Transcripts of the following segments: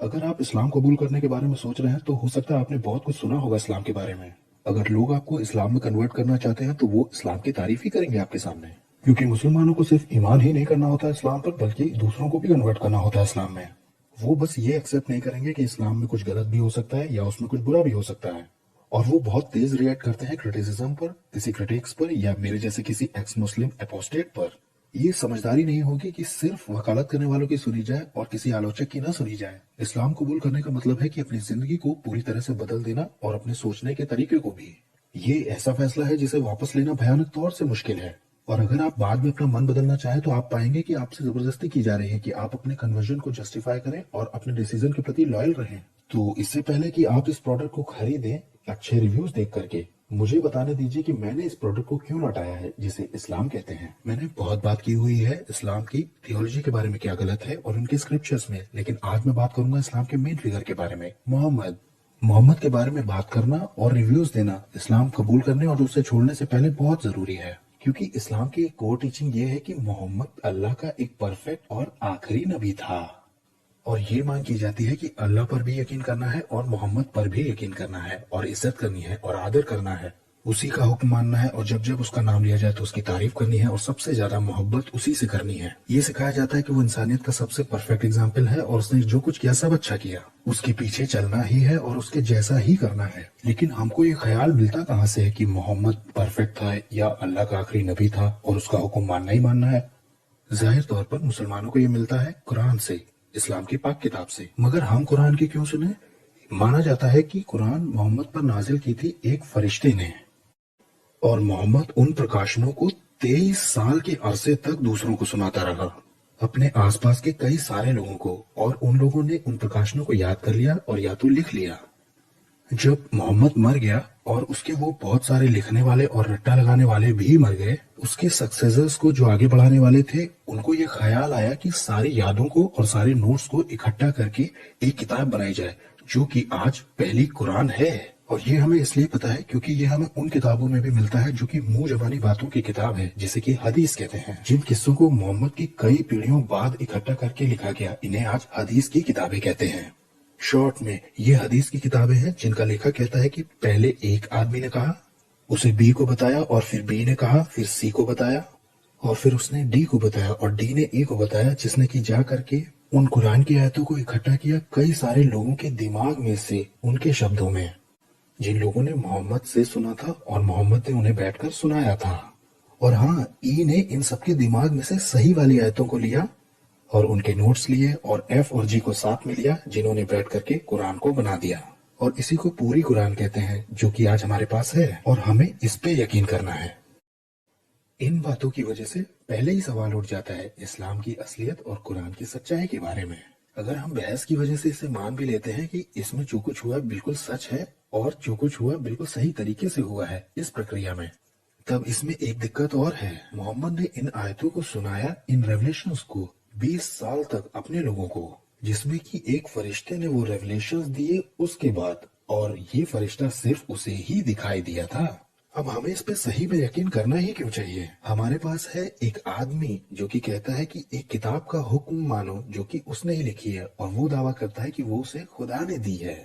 अगर आप इस्लाम कबूल करने के बारे में सोच रहे हैं तो हो सकता है आपने बहुत कुछ सुना होगा इस्लाम के बारे में। अगर लोग आपको इस्लाम में कन्वर्ट करना चाहते हैं तो वो इस्लाम की तारीफ ही करेंगे आपके सामने, क्योंकि मुसलमानों को सिर्फ ईमान ही नहीं करना होता है इस्लाम पर, बल्कि दूसरों को भी कन्वर्ट करना होता है इस्लाम में। वो बस ये एक्सेप्ट नहीं करेंगे कि इस्लाम में कुछ गलत भी हो सकता है या उसमें कुछ बुरा भी हो सकता है। और वो बहुत तेज रिएक्ट करते हैं क्रिटिसिज्म पर, किसी क्रिटिक्स पर या मेरे जैसे किसी एक्स मुस्लिम एपोस्टेट पर। ये समझदारी नहीं होगी कि सिर्फ वकालत करने वालों की सुनी जाए और किसी आलोचक की ना सुनी जाए। इस्लाम कबूल करने का मतलब है कि अपनी जिंदगी को पूरी तरह से बदल देना और अपने सोचने के तरीके को भी। ये ऐसा फैसला है जिसे वापस लेना भयानक तौर से मुश्किल है। और अगर आप बाद में अपना मन बदलना चाहें तो आप पाएंगे कि आपसे जबरदस्ती की जा रही है कि आप अपने कन्वर्जन को जस्टिफाई करें और अपने डिसीजन के प्रति लॉयल रहें। तो इससे पहले कि आप इस प्रोडक्ट को खरीदें अच्छे रिव्यूज देख करके, मुझे बताने दीजिए कि मैंने इस प्रोडक्ट को क्यों लौटाया है जिसे इस्लाम कहते हैं। मैंने बहुत बात की हुई है इस्लाम की थियोलॉजी के बारे में क्या गलत है और उनके स्क्रिप्चर्स में, लेकिन आज मैं बात करूंगा इस्लाम के मेन फिगर के बारे में, मोहम्मद के बारे में बात करना और रिव्यूज देना इस्लाम कबूल करने और उसे छोड़ने से पहले बहुत जरूरी है। क्योंकि इस्लाम की एक कोर टीचिंग ये है कि मोहम्मद अल्लाह का एक परफेक्ट और आखिरी नबी था। और ये मांग की जाती है कि अल्लाह पर भी यकीन करना है और मोहम्मद पर भी यकीन करना है और इज्जत करनी है और आदर करना है, उसी का हुक्म मानना है और जब जब उसका नाम लिया जाए तो उसकी तारीफ करनी है और सबसे ज्यादा मोहब्बत उसी से करनी है। ये सिखाया जाता है कि वो इंसानियत का सबसे परफेक्ट एग्जाम्पल है और उसने जो कुछ किया सब अच्छा किया, उसके पीछे चलना ही है और उसके जैसा ही करना है। लेकिन हमको ये ख्याल मिलता कहाँ से है कि मोहम्मद परफेक्ट था या अल्लाह का आखिरी नबी था और उसका हुक्म मानना ही मानना है। जाहिर तौर पर मुसलमानों को ये मिलता है कुरान से, इस्लाम की पाक किताब से। मगर हम कुरान की क्यों सुने? माना जाता है कि कुरान मोहम्मद पर नाजिल की थी एक फरिश्ते ने, और मोहम्मद उन प्रकाशनों को 23 साल के अरसे तक दूसरों को सुनाता रहा, अपने आसपास के कई सारे लोगों को, और उन लोगों ने उन प्रकाशनों को याद कर लिया और या तो लिख लिया। जब मोहम्मद मर गया और उसके वो बहुत सारे लिखने वाले और रट्टा लगाने वाले भी मर गए, उसके सक्सेसर्स को जो आगे बढ़ाने वाले थे उनको ये ख्याल आया कि सारी यादों को और सारे नोट्स को इकट्ठा करके एक किताब बनाई जाए, जो कि आज पहली कुरान है। और ये हमें इसलिए पता है क्योंकि ये हमें उन किताबों में भी मिलता है जो कि मुंह जबानी बातों की किताब है, जिसे कि हदीस कहते हैं। जिन किस्सों को मोहम्मद की कई पीढ़ियों बाद इकट्ठा करके लिखा गया, इन्हें आज हदीस की किताबें कहते हैं। शॉर्ट में ये हदीस की किताबें हैं जिनका लेखक कहता है कि पहले एक आदमी ने कहा, उसे बी को बताया, और फिर बी ने कहा, फिर सी को बताया, और फिर उसने डी को बताया, और डी ने ए को बताया, जिसने कि जा करके उन कुरान की आयतों को इकट्ठा किया कई सारे लोगों के दिमाग में से, उनके शब्दों में, जिन लोगों ने मोहम्मद से सुना था और मोहम्मद ने उन्हें बैठकर सुनाया था। और हाँ, ई ने इन सबके दिमाग में से सही वाली आयतों को लिया और उनके नोट्स लिए, और एफ और जी को साथ में लिया, जिन्होंने बैठ करके कुरान को बना दिया। और इसी को पूरी कुरान कहते हैं, जो कि आज हमारे पास है और हमें इस पे यकीन करना है। इन बातों की वजह से पहले ही सवाल उठ जाता है इस्लाम की असलियत और कुरान की सच्चाई के बारे में। अगर हम बहस की वजह से इसे मान भी लेते हैं कि इसमें जो कुछ हुआ बिल्कुल सच है और जो कुछ हुआ बिल्कुल सही तरीके से हुआ है इस प्रक्रिया में, तब इसमें एक दिक्कत और है। मोहम्मद ने इन आयतों को सुनाया, इन रेवलेशंस को 20 साल तक अपने लोगों को, जिसमें कि एक फरिश्ते ने वो रेवलेशंस दिए उसके बाद, और ये फरिश्ता सिर्फ उसे ही दिखाई दिया था। अब हमें इस पे सही में यकीन करना ही क्यों चाहिए? हमारे पास है एक आदमी जो कि कहता है कि एक किताब का हुक्म मानो जो कि उसने ही लिखी है, और वो दावा करता है कि वो उसे खुदा ने दी है।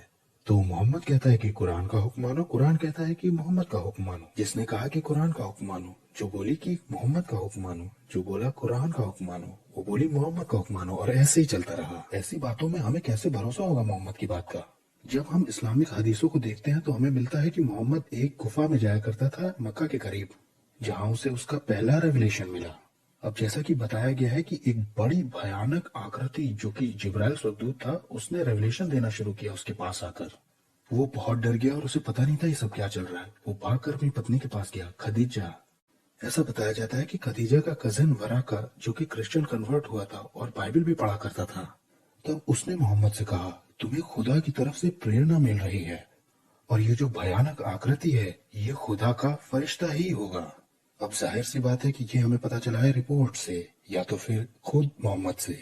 तो मोहम्मद कहता है कि कुरान का हुक्म मानो, कुरान कहता है कि मोहम्मद का हुक्म मानो। जिसने कहा कि कुरान का हुक्म मानो, जो बोली कि मोहम्मद का हुक्म मानो, जो बोला कुरान का हुक्म मानो, वो बोली मोहम्मद का हुक्म मानो, और ऐसे ही चलता रहा। ऐसी बातों में हमें कैसे भरोसा होगा मोहम्मद की बात का? जब हम इस्लामिक हदीसों को देखते हैं तो हमें मिलता है कि मोहम्मद एक गुफा में जाया करता था मक्का के करीब, जहां उसे उसका पहला रेवलेशन मिला। अब जैसा कि बताया गया है कि एक बड़ी भयानक आकृति जो कि जिब्राइल स्वर्गदूत था, उसने रेवलेशन देना शुरू किया उसके पास आकर। वो बहुत डर गया और उसे पता नहीं था ये सब क्या चल रहा है। वो भागकर अपनी पत्नी के पास गया, खदीजा। ऐसा बताया जाता है कि खदीजा का कजिन वराका, जो कि क्रिश्चियन कन्वर्ट हुआ था और बाइबल भी पढ़ा करता था, तब उसने मोहम्मद से कहा, तुम्हें खुदा की तरफ से प्रेरणा मिल रही है और ये जो भयानक आकृति है ये खुदा का फरिश्ता ही होगा। अब जाहिर सी बात है कि ये हमें पता चला है रिपोर्ट से या तो फिर खुद मोहम्मद से।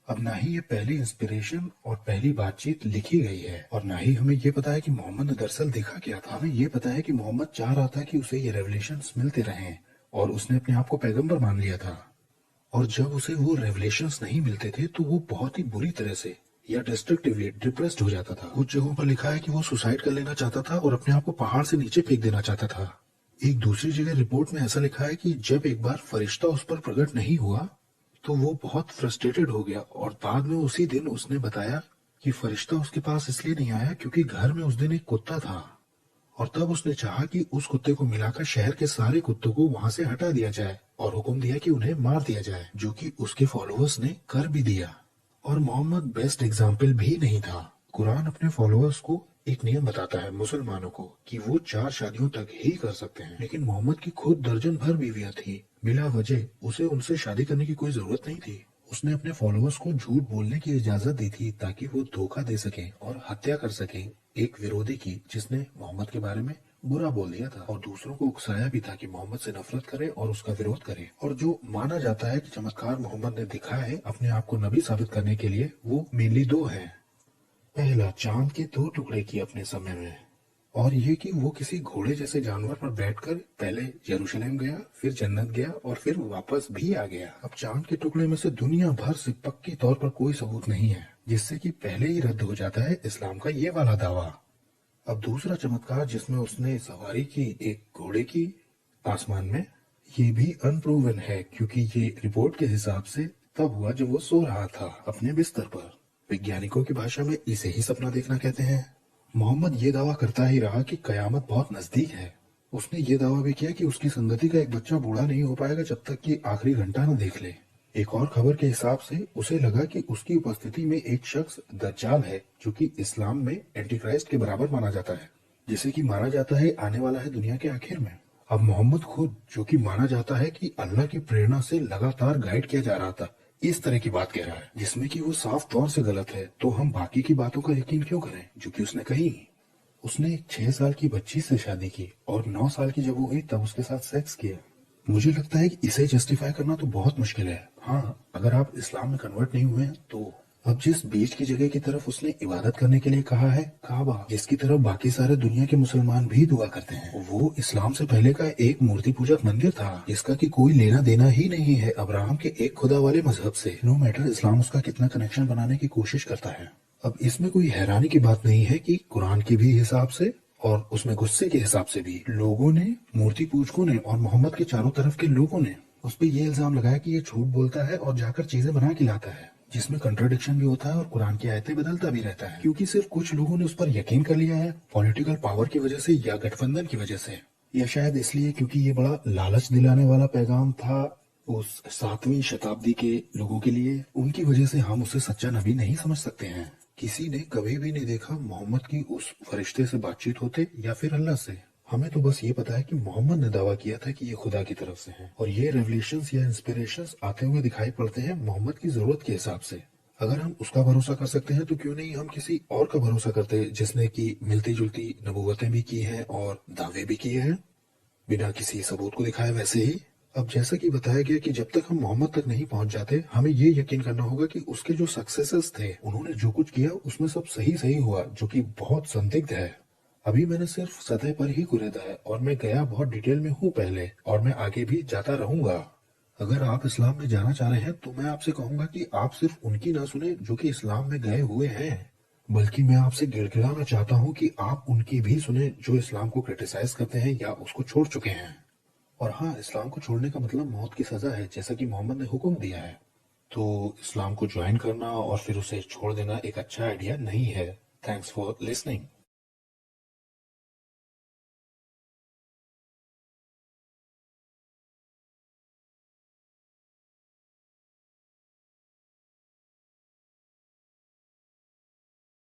अब ना ही ये पहली इंस्पिरेशन और पहली बातचीत लिखी गई है, और ना ही हमें ये पता है कि मोहम्मद ने दरअसल देखा क्या था। हमें ये पता है कि मोहम्मद चाह रहा था कि उसे ये रेवलेशंस मिलते रहें, और उसने अपने आप को पैगंबर मान लिया था। और जब उसे वो रेवलेशंस नहीं मिलते थे तो वो बहुत ही बुरी तरह से या डिस्ट्रक्टिवली डिप्रेस्ड हो जाता था। कुछ जगहों पर लिखा है कि वो सुसाइड कर लेना चाहता था और अपने आप को पहाड़ से नीचे फेंक देना चाहता था। एक दूसरी जगह रिपोर्ट में ऐसा लिखा है कि जब एक बार फरिश्ता उस पर प्रकट नहीं हुआ तो वो बहुत फ्रस्ट्रेटेड हो गया और बाद में उसी दिन उसने बताया कि फरिश्ता उसके पास इसलिए नहीं आया क्योंकि घर में उस दिन एक कुत्ता था और तब उसने चाहा कि उस कुत्ते को मिलाकर शहर के सारे कुत्तों को वहां से हटा दिया जाए और हुक्म दिया कि उन्हें मार दिया जाए, जो कि उसके फॉलोअर्स ने कर भी दिया। और मोहम्मद बेस्ट एग्जाम्पल भी नहीं था। कुरान अपने फॉलोअर्स को एक नियम बताता है मुसलमानों को कि वो 4 शादियों तक ही कर सकते हैं, लेकिन मोहम्मद की खुद दर्जन भर बीवियां थी। बिला वजह उसे उनसे शादी करने की कोई जरूरत नहीं थी। उसने अपने फॉलोअर्स को झूठ बोलने की इजाजत दी थी ताकि वो धोखा दे सके और हत्या कर सके एक विरोधी की जिसने मोहम्मद के बारे में बुरा बोल दिया था और दूसरों को उकसाया भी था कि मोहम्मद से नफरत करे और उसका विरोध करे। और जो माना जाता है कि चमत्कार मोहम्मद ने दिखाया है अपने आप को नबी साबित करने के लिए, वो मेनली 2 हैं। पहला, चांद के 2 टुकड़े किए अपने समय में, और ये कि वो किसी घोड़े जैसे जानवर पर बैठकर पहले यरूशलेम गया, फिर जन्नत गया और फिर वापस भी आ गया। अब चांद के टुकड़े में से दुनिया भर से पक्की तौर पर कोई सबूत नहीं है, जिससे कि पहले ही रद्द हो जाता है इस्लाम का ये वाला दावा। अब दूसरा चमत्कार जिसमें उसने सवारी की एक घोड़े की आसमान में, ये भी अनप्रूवन है क्योंकि ये रिपोर्ट के हिसाब से तब हुआ जब वो सो रहा था अपने बिस्तर पर। वैज्ञानिकों की भाषा में इसे ही सपना देखना कहते हैं। मोहम्मद ये दावा करता ही रहा कि कयामत बहुत नजदीक है। उसने ये दावा भी किया कि उसकी संगति का एक बच्चा बूढ़ा नहीं हो पाएगा जब तक कि आखिरी घंटा न देख ले। एक और खबर के हिसाब से उसे लगा कि उसकी उपस्थिति में एक शख्स दज्जाल है, जो कि इस्लाम में एंटी क्राइस्ट के बराबर माना जाता है, जिसे कि माना जाता है आने वाला है दुनिया के आखिर में। अब मोहम्मद खुद, जो कि माना जाता है कि अल्लाह की प्रेरणा से लगातार गाइड किया जा रहा था, इस तरह की बात कह रहा है जिसमें कि वो साफ तौर से गलत है, तो हम बाकी की बातों का यकीन क्यों करें जो कि उसने कही। उसने एक 6 साल की बच्ची से शादी की और 9 साल की जब वो हुई तब उसके साथ सेक्स किया। मुझे लगता है कि इसे जस्टिफाई करना तो बहुत मुश्किल है। हाँ, अगर आप इस्लाम में कन्वर्ट नहीं हुए हैं तो। अब जिस बीच की जगह की तरफ उसने इबादत करने के लिए कहा है, काबा, जिसकी तरफ बाकी सारे दुनिया के मुसलमान भी दुआ करते हैं, वो इस्लाम से पहले का एक मूर्ति पूजक मंदिर था जिसका कि कोई लेना देना ही नहीं है अब्राहम के एक खुदा वाले मजहब से। नो मैटर इस्लाम उसका कितना कनेक्शन बनाने की कोशिश करता है। अब इसमें कोई हैरानी की बात नहीं है कि कुरान के भी हिसाब से और उसमें गुस्से के हिसाब से भी लोगों ने, मूर्ति पूजकों ने और मोहम्मद के चारों तरफ के लोगों ने उस पर यह इल्जाम लगाया कि ये झूठ बोलता है और जाकर चीजें बना के लाता है, जिसमें कंट्राडिक्शन भी होता है और कुरान की आयतें बदलता भी रहता है, क्योंकि सिर्फ कुछ लोगों ने उस पर यकीन कर लिया है पॉलिटिकल पावर की वजह से या गठबंधन की वजह से, या शायद इसलिए क्योंकि ये बड़ा लालच दिलाने वाला पैगाम था उस 7वीं शताब्दी के लोगों के लिए। उनकी वजह से हम उसे सच्चा नबी नहीं समझ सकते हैं। किसी ने कभी भी नहीं देखा मोहम्मद की उस फरिश्ते से बातचीत होते या फिर अल्लाह से। हमें तो बस ये पता है कि मोहम्मद ने दावा किया था कि ये खुदा की तरफ से है और ये रेवलेशंस या इंस्पिरेशंस आते हुए दिखाई पड़ते हैं मोहम्मद की जरूरत के हिसाब से। अगर हम उसका भरोसा कर सकते हैं तो क्यों नहीं हम किसी और का भरोसा करते जिसने की मिलती जुलती नबूवतें भी की हैं और दावे भी किए हैं बिना किसी सबूत को दिखाए वैसे ही। अब जैसा कि बताया गया कि जब तक हम मोहम्मद तक नहीं पहुंच जाते, हमें ये यकीन करना होगा कि उसके जो सक्सेसर्स थे उन्होंने जो कुछ किया उसमें सब सही सही हुआ, जो कि बहुत संदिग्ध है। अभी मैंने सिर्फ सतह पर ही कुरेदा है और मैं गया बहुत डिटेल में हूँ पहले, और मैं आगे भी जाता रहूंगा। अगर आप इस्लाम में जाना चाह रहे हैं तो मैं आपसे कहूंगा कि आप सिर्फ उनकी ना सुने जो कि इस्लाम में गए हुए हैं, बल्कि मैं आपसे गिड़गिड़ाना चाहता हूँ कि आप उनकी भी सुने जो इस्लाम को क्रिटिसाइज करते हैं या उसको छोड़ चुके हैं। और हाँ, इस्लाम को छोड़ने का मतलब मौत की सजा है, जैसा कि मोहम्मद ने हुक्म दिया है। तो इस्लाम को ज्वाइन करना और फिर उसे छोड़ देना एक अच्छा आइडिया नहीं है। Thanks for listening.